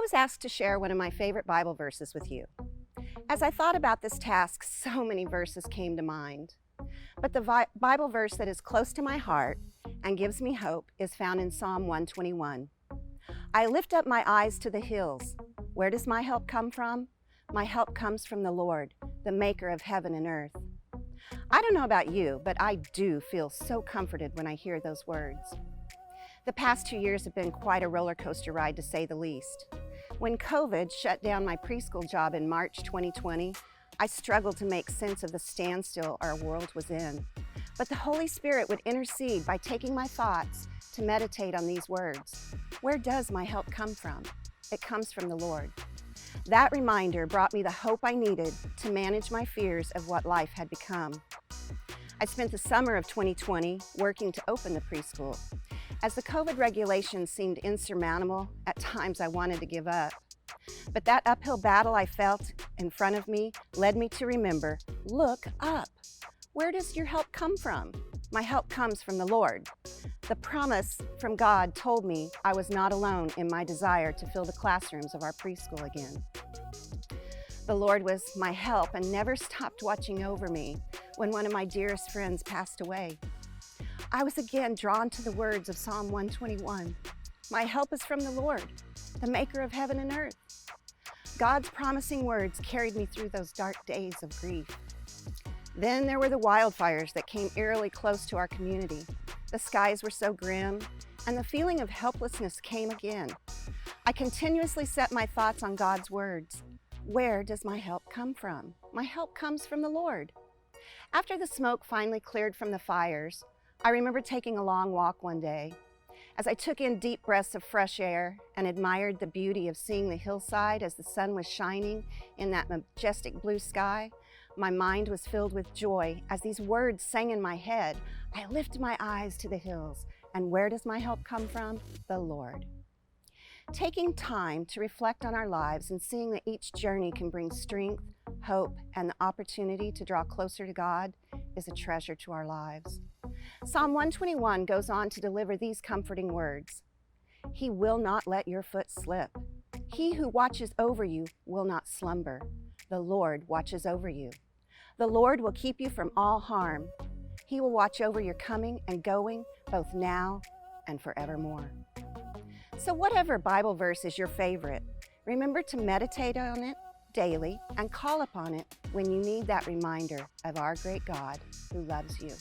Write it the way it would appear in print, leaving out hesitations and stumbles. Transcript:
was asked to share one of my favorite Bible verses with you. As I thought about this task, so many verses came to mind. But the Bible verse that is close to my heart and gives me hope is found in Psalm 121. I lift up my eyes to the hills. Where does my help come from? My help comes from the Lord, the maker of heaven and earth. I don't know about you, but I do feel so comforted when I hear those words. The past 2 years have been quite a roller coaster ride, to say the least. When COVID shut down my preschool job in March 2020, I struggled to make sense of the standstill our world was in. But the Holy Spirit would intercede by taking my thoughts to meditate on these words. Where does my help come from? It comes from the Lord. That reminder brought me the hope I needed to manage my fears of what life had become. I spent the summer of 2020 working to open the preschool. As the COVID regulations seemed insurmountable, at times I wanted to give up. But that uphill battle I felt in front of me led me to remember, look up. Where does your help come from? My help comes from the Lord. The promise from God told me I was not alone in my desire to fill the classrooms of our preschool again. The Lord was my help and never stopped watching over me when one of my dearest friends passed away. I was again drawn to the words of Psalm 121. My help is from the Lord, the maker of heaven and earth. God's promising words carried me through those dark days of grief. Then there were the wildfires that came eerily close to our community. The skies were so grim, and the feeling of helplessness came again. I continuously set my thoughts on God's words. Where does my help come from? My help comes from the Lord. After the smoke finally cleared from the fires, I remember taking a long walk one day. As I took in deep breaths of fresh air and admired the beauty of seeing the hillside as the sun was shining in that majestic blue sky, my mind was filled with joy as these words sang in my head. I lift my eyes to the hills, and where does my help come from? The Lord. Taking time to reflect on our lives and seeing that each journey can bring strength, hope, and the opportunity to draw closer to God is a treasure to our lives. Psalm 121 goes on to deliver these comforting words. He will not let your foot slip. He who watches over you will not slumber. The Lord watches over you. The Lord will keep you from all harm. He will watch over your coming and going, both now and forevermore. So whatever Bible verse is your favorite, remember to meditate on it daily and call upon it when you need that reminder of our great God who loves you.